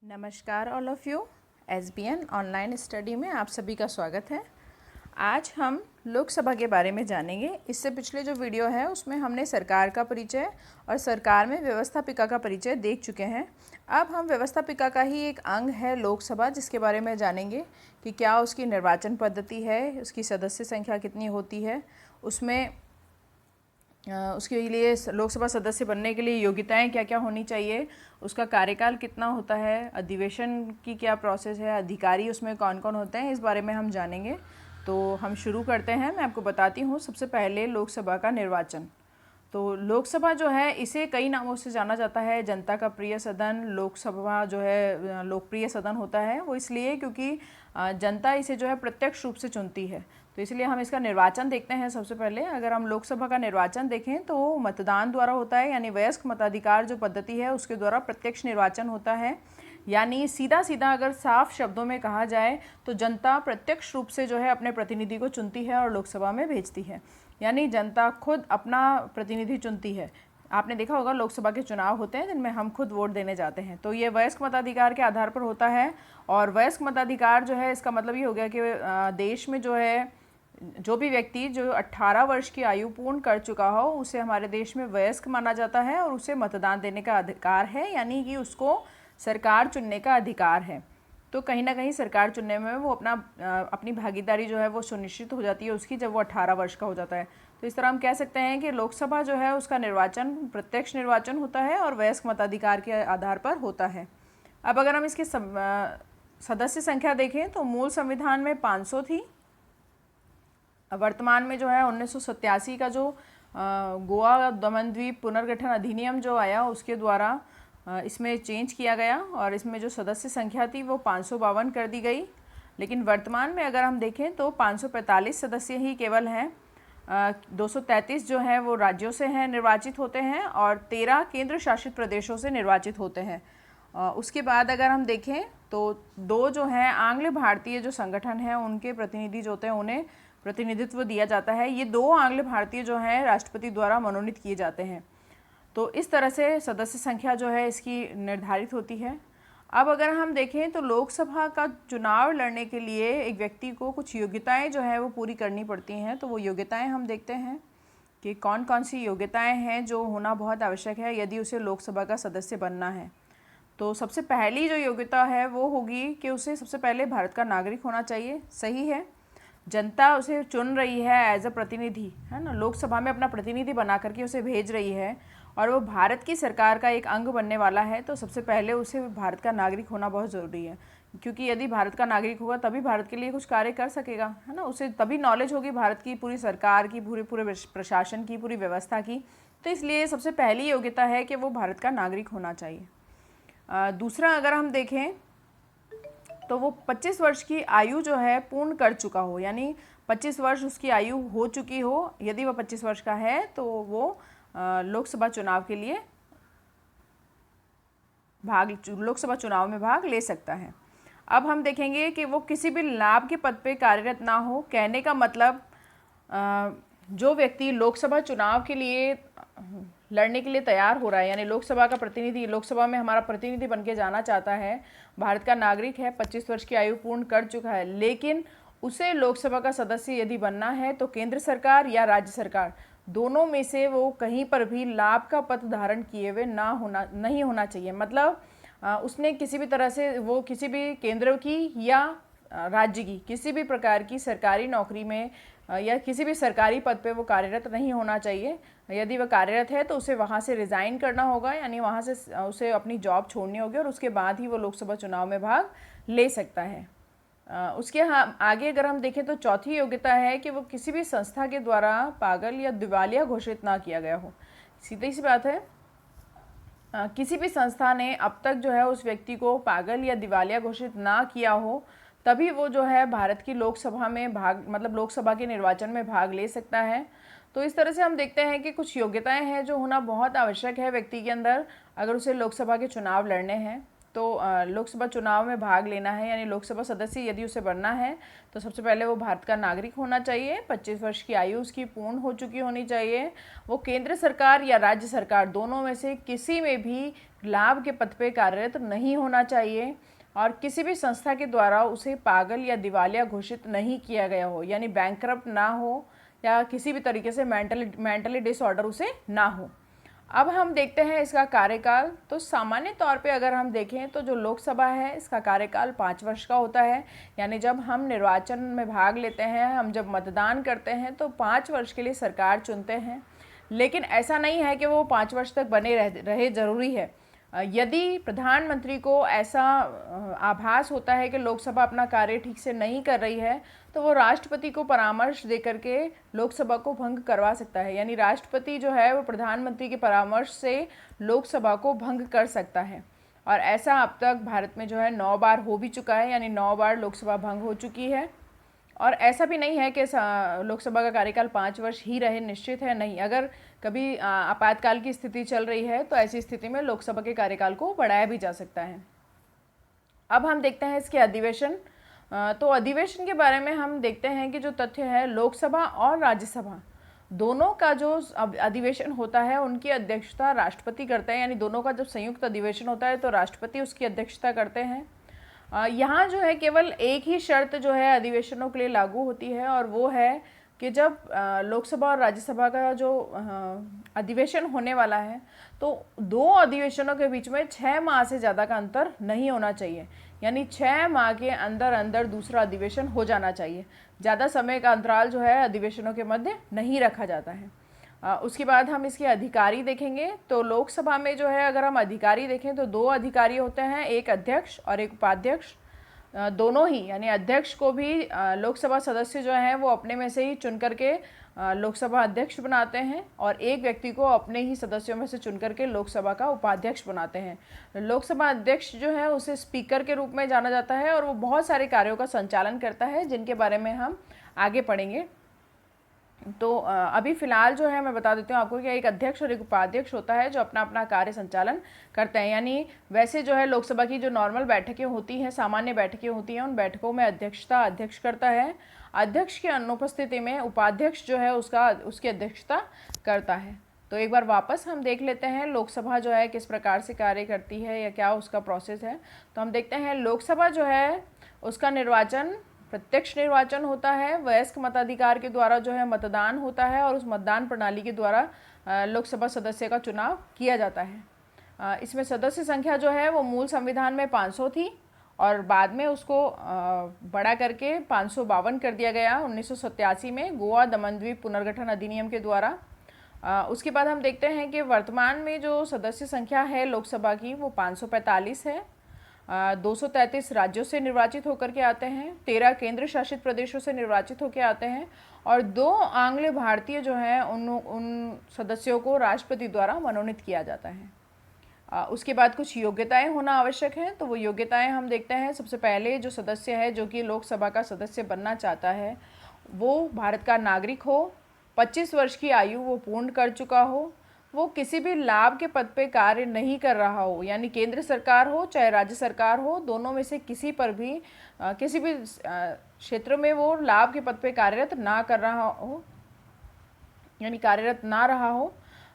नमस्कार all of you. SBN online study में आप सभी का स्वागत है। आज हम लोकसभा के बारे में जानेंगे। इससे पिछले जो वीडियो है उसमें हमने सरकार का परिचय और सरकार में व्यवस्थापिका का परिचय देख चुके हैं। अब हम व्यवस्थापिका का ही एक अंग है लोकसभा, जिसके बारे में जानेंगे कि क्या उसकी निर्वाचन पद्धति है, उसकी सदस्य संख्या कितनी होती है, उसमें उसके लिए लोकसभा सदस्य बनने के लिए योग्यताएं क्या क्या होनी चाहिए, उसका कार्यकाल कितना होता है, अधिवेशन की क्या प्रोसेस है, अधिकारी उसमें कौन कौन होते हैं, इस बारे में हम जानेंगे। तो हम शुरू करते हैं। मैं आपको बताती हूँ सबसे पहले लोकसभा का निर्वाचन। तो लोकसभा जो है इसे कई नामों से जाना जाता है। जनता का प्रिय सदन, लोकसभा जो है लोकप्रिय सदन होता है। वो इसलिए क्योंकि जनता इसे जो है प्रत्यक्ष रूप से चुनती है, तो इसलिए हम इसका निर्वाचन देखते हैं। सबसे पहले अगर हम लोकसभा का निर्वाचन देखें तो मतदान द्वारा होता है, यानी वयस्क मताधिकार जो पद्धति है उसके द्वारा प्रत्यक्ष निर्वाचन होता है। यानी सीधा सीधा अगर साफ शब्दों में कहा जाए तो जनता प्रत्यक्ष रूप से जो है अपने प्रतिनिधि को चुनती है और लोकसभा में भेजती है। यानी जनता खुद अपना प्रतिनिधि चुनती है। आपने देखा होगा लोकसभा के चुनाव होते हैं जिनमें हम खुद वोट देने जाते हैं, तो ये वयस्क मताधिकार के आधार पर होता है। और वयस्क मताधिकार जो है इसका मतलब ये हो गया कि देश में जो है जो भी व्यक्ति जो 18 वर्ष की आयु पूर्ण कर चुका हो उसे हमारे देश में वयस्क माना जाता है और उसे मतदान देने का अधिकार है, यानी कि उसको सरकार चुनने का अधिकार है। तो कहीं ना कहीं सरकार चुनने में वो अपनी भागीदारी जो है वो सुनिश्चित हो जाती है उसकी, जब वो 18 वर्ष का हो जाता है। तो इस तरह हम कह सकते हैं कि लोकसभा जो है उसका निर्वाचन प्रत्यक्ष निर्वाचन होता है और वयस्क मताधिकार के आधार पर होता है। अब अगर हम इसकी सदस्य संख्या देखें तो मूल संविधान में 500 थी। वर्तमान में जो है 1987 का जो गोवा दमन द्वीप पुनर्गठन अधिनियम जो आया उसके द्वारा इसमें चेंज किया गया और इसमें जो सदस्य संख्या थी वो 552 कर दी गई। लेकिन वर्तमान में अगर हम देखें तो 545 सदस्य ही केवल हैं। 233 जो हैं वो राज्यों से हैं निर्वाचित होते हैं और 13 केंद्र शासित प्रदेशों से निर्वाचित होते हैं। उसके बाद अगर हम देखें तो 2 जो हैं आंग्ल भारतीय जो संगठन हैं उनके प्रतिनिधि जो होते हैं उन्हें प्रतिनिधित्व दिया जाता है। ये 2 आंग्ल भारतीय जो हैं राष्ट्रपति द्वारा मनोनीत किए जाते हैं। तो इस तरह से सदस्य संख्या जो है इसकी निर्धारित होती है। अब अगर हम देखें तो लोकसभा का चुनाव लड़ने के लिए एक व्यक्ति को कुछ योग्यताएं जो है वो पूरी करनी पड़ती हैं। तो वो योग्यताएं हम देखते हैं कि कौन कौन सी योग्यताएं हैं जो होना बहुत आवश्यक है यदि उसे लोकसभा का सदस्य बनना है। तो सबसे पहली जो योग्यता है वो होगी कि उसे सबसे पहले भारत का नागरिक होना चाहिए। सही है, जनता उसे चुन रही है एज अ प्रतिनिधि, है ना, लोकसभा में अपना प्रतिनिधि बना करके उसे भेज रही है और वो भारत की सरकार का एक अंग बनने वाला है। तो सबसे पहले उसे भारत का नागरिक होना बहुत ज़रूरी है, क्योंकि यदि भारत का नागरिक होगा तभी भारत के लिए कुछ कार्य कर सकेगा, है ना। उसे तभी नॉलेज होगी भारत की पूरी सरकार की, पूरे प्रशासन की, पूरी व्यवस्था की। तो इसलिए सबसे पहली योग्यता है कि वो भारत का नागरिक होना चाहिए। दूसरा अगर हम देखें तो वो 25 वर्ष की आयु जो है पूर्ण कर चुका हो, यानी 25 वर्ष उसकी आयु हो चुकी हो। यदि वह 25 वर्ष का है तो वो लोकसभा चुनाव के लिए लोकसभा चुनाव में भाग ले सकता है। अब हम देखेंगे कि वो किसी भी लाभ के पद पे कार्यरत ना हो। कहने का मतलब जो व्यक्ति लोकसभा चुनाव के लिए लड़ने के लिए तैयार हो रहा है, यानी लोकसभा का प्रतिनिधि, लोकसभा में हमारा प्रतिनिधि बन के जाना चाहता है, भारत का नागरिक है, 25 वर्ष की आयु पूर्ण कर चुका है, लेकिन उसे लोकसभा का सदस्य यदि बनना है तो केंद्र सरकार या राज्य सरकार दोनों में से वो कहीं पर भी लाभ का पद धारण किए हुए नहीं होना चाहिए। मतलब उसने किसी भी तरह से वो किसी भी केंद्र की या राज्य की किसी भी प्रकार की सरकारी नौकरी में या किसी भी सरकारी पद पे वो कार्यरत नहीं होना चाहिए। यदि वह कार्यरत है तो उसे वहाँ से रिज़ाइन करना होगा, यानी वहाँ से उसे अपनी जॉब छोड़नी होगी और उसके बाद ही वो लोकसभा चुनाव में भाग ले सकता है। उसके आगे अगर हम देखें तो चौथी योग्यता है कि वो किसी भी संस्था के द्वारा पागल या दिवालिया घोषित ना किया गया हो। सीधी सी बात है, किसी भी संस्था ने अब तक जो है उस व्यक्ति को पागल या दिवालिया घोषित ना किया हो, तभी वो जो है भारत की लोकसभा में मतलब लोकसभा के निर्वाचन में भाग ले सकता है। तो इस तरह से हम देखते हैं कि कुछ योग्यताएं हैं जो होना बहुत आवश्यक है व्यक्ति के अंदर अगर उसे लोकसभा के चुनाव लड़ने हैं। तो लोकसभा चुनाव में भाग लेना है, यानी लोकसभा सदस्य यदि उसे बनना है तो सबसे पहले वो भारत का नागरिक होना चाहिए, 25 वर्ष की आयु उसकी पूर्ण हो चुकी होनी चाहिए, वो केंद्र सरकार या राज्य सरकार दोनों में से किसी में भी लाभ के पद पे कार्यरत नहीं होना चाहिए, और किसी भी संस्था के द्वारा उसे पागल या दिवालिया घोषित नहीं किया गया हो, यानी बैंकरप्ट ना हो या किसी भी तरीके से मेंटली डिसऑर्डर उसे ना हो। अब हम देखते हैं इसका कार्यकाल। तो सामान्य तौर पे अगर हम देखें तो जो लोकसभा है इसका कार्यकाल 5 वर्ष का होता है, यानी जब हम निर्वाचन में भाग लेते हैं, हम जब मतदान करते हैं तो 5 वर्ष के लिए सरकार चुनते हैं। लेकिन ऐसा नहीं है कि वो 5 वर्ष तक बने रहे ज़रूरी है। यदि प्रधानमंत्री को ऐसा आभास होता है कि लोकसभा अपना कार्य ठीक से नहीं कर रही है तो वो राष्ट्रपति को परामर्श दे करके लोकसभा को भंग करवा सकता है, यानी राष्ट्रपति जो है वो प्रधानमंत्री के परामर्श से लोकसभा को भंग कर सकता है। और ऐसा अब तक भारत में जो है 9 बार हो भी चुका है, यानी 9 बार लोकसभा भंग हो चुकी है। और ऐसा भी नहीं है कि लोकसभा का कार्यकाल 5 वर्ष ही रहे, निश्चित है नहीं। अगर कभी आपातकाल की स्थिति चल रही है तो ऐसी स्थिति में लोकसभा के कार्यकाल को बढ़ाया भी जा सकता है। अब हम देखते हैं इसके अधिवेशन। तो अधिवेशन के बारे में हम देखते हैं कि जो तथ्य है, लोकसभा और राज्यसभा दोनों का जो अधिवेशन होता है उनकी अध्यक्षता राष्ट्रपति करते हैं, यानी दोनों का जब संयुक्त अधिवेशन होता है तो राष्ट्रपति उसकी अध्यक्षता करते हैं। यहाँ जो है केवल एक ही शर्त जो है अधिवेशनों के लिए लागू होती है, और वो है कि जब लोकसभा और राज्यसभा का जो अधिवेशन होने वाला है तो 2 अधिवेशनों के बीच में 6 माह से ज़्यादा का अंतर नहीं होना चाहिए, यानी 6 माह के अंदर अंदर दूसरा अधिवेशन हो जाना चाहिए। ज़्यादा समय का अंतराल जो है अधिवेशनों के मध्य नहीं रखा जाता है। उसके बाद हम इसके अधिकारी देखेंगे। तो लोकसभा में जो है अगर हम अधिकारी देखें तो 2 अधिकारी होते हैं, एक अध्यक्ष और एक उपाध्यक्ष। दोनों ही, यानी अध्यक्ष को भी लोकसभा सदस्य जो हैं वो अपने में से ही चुन करके लोकसभा अध्यक्ष बनाते हैं, और एक व्यक्ति को अपने ही सदस्यों में से चुन करके लोकसभा का उपाध्यक्ष बनाते हैं। लोकसभा अध्यक्ष जो है उसे स्पीकर के रूप में जाना जाता है, और वो बहुत सारे कार्यों का संचालन करता है जिनके बारे में हम आगे पढ़ेंगे। तो अभी फ़िलहाल जो है मैं बता देती हूँ आपको कि एक अध्यक्ष और एक उपाध्यक्ष होता है जो अपना अपना कार्य संचालन करते हैं। यानी वैसे जो है लोकसभा की जो नॉर्मल बैठकें होती हैं, सामान्य बैठकें होती हैं, उन बैठकों में अध्यक्ष करता है। अध्यक्ष की अनुपस्थिति में उपाध्यक्ष जो है उसकी अध्यक्षता करता है। तो एक बार वापस हम देख लेते हैं लोकसभा जो है किस प्रकार से कार्य करती है या क्या उसका प्रोसेस है। तो हम देखते हैं लोकसभा जो है उसका निर्वाचन प्रत्यक्ष निर्वाचन होता है, वयस्क मताधिकार के द्वारा जो है मतदान होता है, और उस मतदान प्रणाली के द्वारा लोकसभा सदस्य का चुनाव किया जाता है। इसमें सदस्य संख्या जो है वो मूल संविधान में 500 थी, और बाद में उसको बड़ा करके 552 कर दिया गया 1987 में गोवा दमन द्वीप पुनर्गठन अधिनियम के द्वारा। उसके बाद हम देखते हैं कि वर्तमान में जो सदस्य संख्या है लोकसभा की वो 545 है। 233 राज्यों से निर्वाचित होकर के आते हैं, 13 केंद्र शासित प्रदेशों से निर्वाचित होकर आते हैं, और 2 आंग्ल भारतीय जो हैं उन सदस्यों को राष्ट्रपति द्वारा मनोनीत किया जाता है। उसके बाद कुछ योग्यताएं होना आवश्यक है। तो वो योग्यताएं हम देखते हैं। सबसे पहले जो सदस्य है जो कि लोकसभा का सदस्य बनना चाहता है वो भारत का नागरिक हो, 25 वर्ष की आयु वो पूर्ण कर चुका हो, वो किसी भी लाभ के पद पे कार्य नहीं कर रहा हो, यानी केंद्र सरकार हो चाहे राज्य सरकार हो, दोनों में से किसी पर भी किसी भी क्षेत्र में वो लाभ के पद पे कार्यरत ना कर रहा हो, यानी कार्यरत ना रहा हो।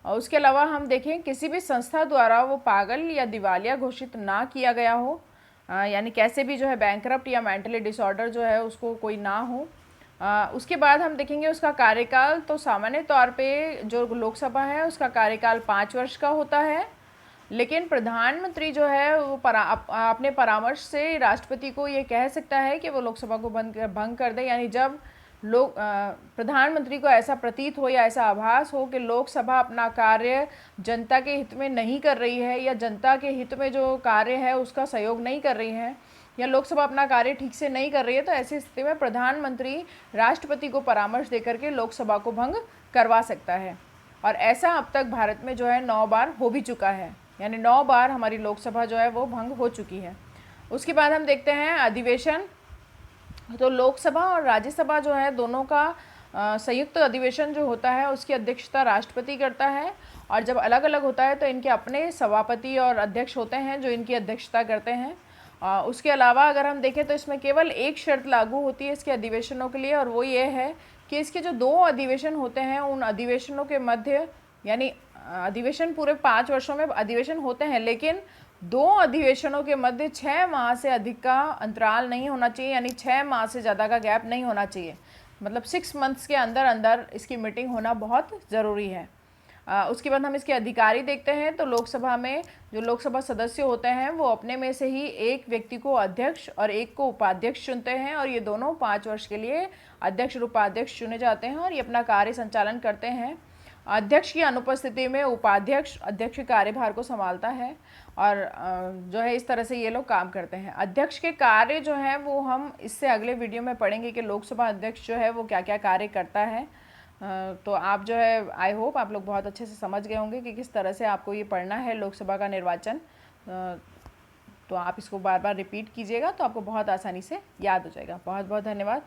उसके अलावा हम देखें किसी भी संस्था द्वारा वो पागल या दिवालिया घोषित ना किया गया हो, यानी कैसे भी जो है बैंकरप्ट या मेंटली डिसऑर्डर जो है उसको कोई ना हो। उसके बाद हम देखेंगे उसका कार्यकाल। तो सामान्य तौर पे जो लोकसभा है उसका कार्यकाल 5 वर्ष का होता है, लेकिन प्रधानमंत्री जो है वो अपने परामर्श से राष्ट्रपति को ये कह सकता है कि वो लोकसभा को भंग कर दे, यानी जब प्रधानमंत्री को ऐसा प्रतीत हो या ऐसा आभास हो कि लोकसभा अपना कार्य जनता के हित में नहीं कर रही है, या जनता के हित में जो कार्य है उसका सहयोग नहीं कर रही है, या लोकसभा अपना कार्य ठीक से नहीं कर रही है, तो ऐसी स्थिति में प्रधानमंत्री राष्ट्रपति को परामर्श देकर के लोकसभा को भंग करवा सकता है। और ऐसा अब तक भारत में जो है 9 बार हो भी चुका है, यानी 9 बार हमारी लोकसभा जो है वो भंग हो चुकी है। उसके बाद हम देखते हैं अधिवेशन। तो लोकसभा और राज्यसभा जो है दोनों का संयुक्त अधिवेशन जो होता है उसकी अध्यक्षता राष्ट्रपति करता है, और जब अलग अलग होता है तो इनके अपने सभापति और अध्यक्ष होते हैं जो इनकी अध्यक्षता करते हैं। उसके अलावा अगर हम देखें तो इसमें केवल एक शर्त लागू होती है इसके अधिवेशनों के लिए, और वो ये है कि इसके जो 2 अधिवेशन होते हैं उन अधिवेशनों के मध्य, यानी अधिवेशन पूरे 5 वर्षों में अधिवेशन होते हैं, लेकिन 2 अधिवेशनों के मध्य 6 माह से अधिक का अंतराल नहीं होना चाहिए, यानी 6 माह से ज़्यादा का गैप नहीं होना चाहिए। मतलब 6 मंथ्स के अंदर अंदर इसकी मीटिंग होना बहुत ज़रूरी है। उसके बाद हम इसके अधिकारी देखते हैं तो लोकसभा में जो लोकसभा सदस्य होते हैं वो अपने में से ही एक व्यक्ति को अध्यक्ष और एक को उपाध्यक्ष चुनते हैं, और ये दोनों 5 वर्ष के लिए अध्यक्ष और उपाध्यक्ष चुने जाते हैं और ये अपना कार्य संचालन करते हैं। अध्यक्ष की अनुपस्थिति में उपाध्यक्ष अध्यक्ष के कार्यभार को संभालता है, और जो है इस तरह से ये लोग काम करते हैं। अध्यक्ष के कार्य जो हैं वो हम इससे अगले वीडियो में पढ़ेंगे कि लोकसभा अध्यक्ष जो है वो क्या क्या कार्य करता है। तो आप जो है आई होप आप लोग बहुत अच्छे से समझ गए होंगे कि किस तरह से आपको ये पढ़ना है लोकसभा का निर्वाचन। तो आप इसको बार बार रिपीट कीजिएगा तो आपको बहुत आसानी से याद हो जाएगा। बहुत बहुत धन्यवाद।